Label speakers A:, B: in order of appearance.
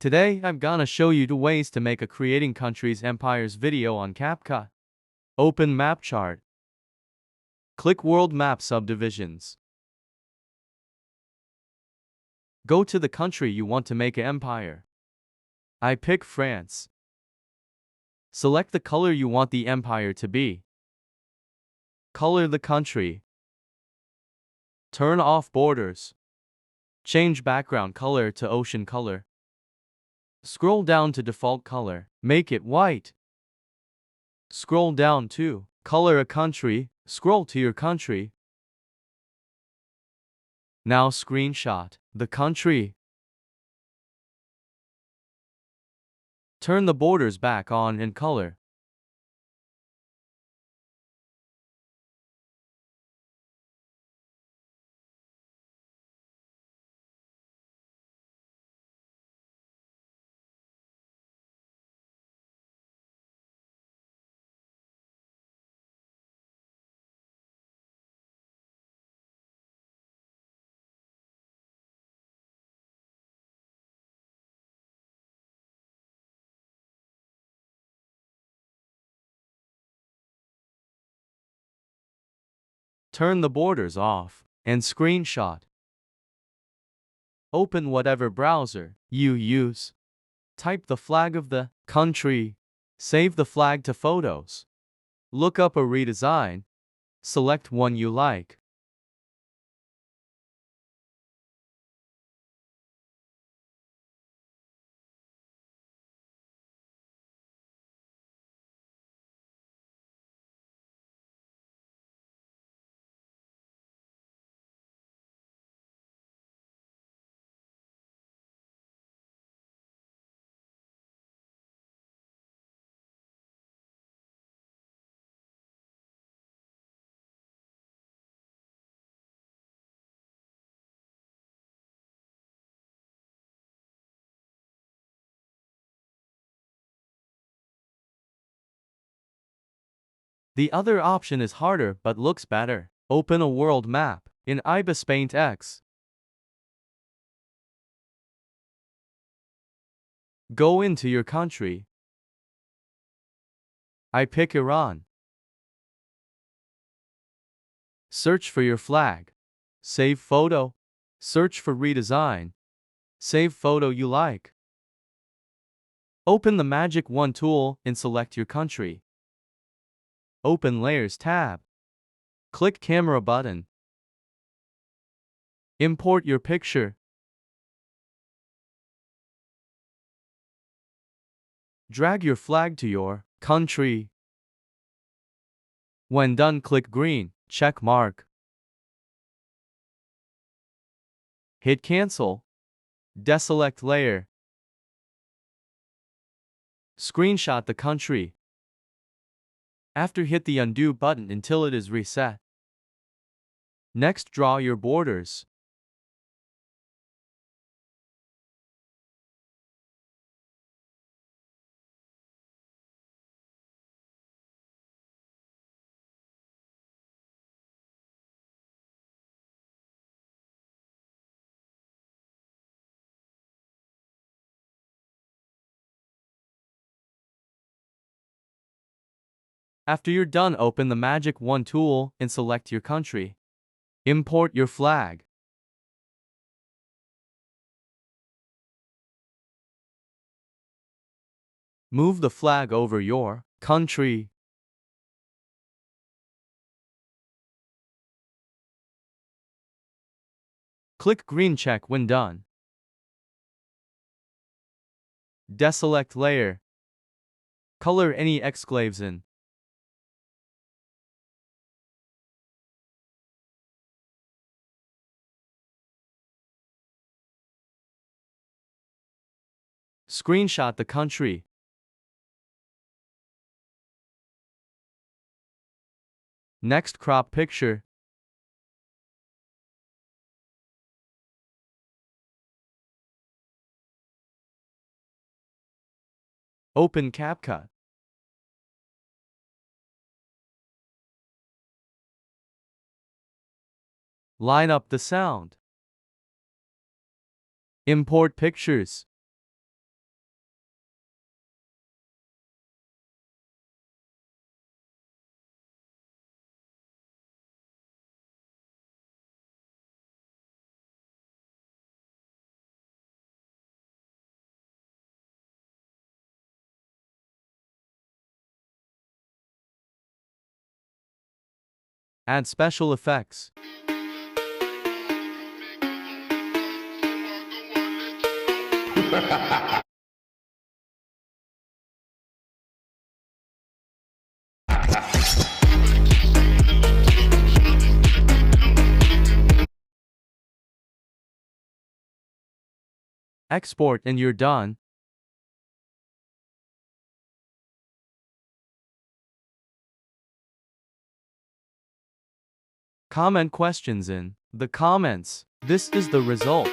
A: Today, I'm gonna show you 2 ways to make a creating countries empires video on CapCut. Open map chart. Click world map subdivisions. Go to the country you want to make an empire. I pick France. Select the color you want the empire to be. Color the country. Turn off borders. Change background color to ocean color. Scroll down to default color. Make it white. Scroll down to color a country. Scroll to your country. Now screenshot the country. Turn the borders back on in color. Turn the borders off and screenshot. Open whatever browser you use. Type the flag of the country. Save the flag to photos. Look up a redesign. Select one you like. The other option is harder but looks better. Open a world map in IbisPaint X. Go into your country. I pick Iran. Search for your flag. Save photo. Search for redesign. Save photo you like. Open the Magic Wand tool and select your country. Open Layers tab. Click Camera button. Import your picture. Drag your flag to your country. When done, click green check mark. Hit cancel. Deselect layer. Screenshot the country. After, hit the undo button until it is reset. Next, draw your borders. After you're done, open the Magic Wand tool and select your country. Import your flag. Move the flag over your country. Click green check when done. Deselect layer. Color any exclaves in. Screenshot the country. Next, crop picture. Open CapCut. Line up the sound. Import pictures. Add special effects. Export and you're done. Comment questions in the comments. This is the result.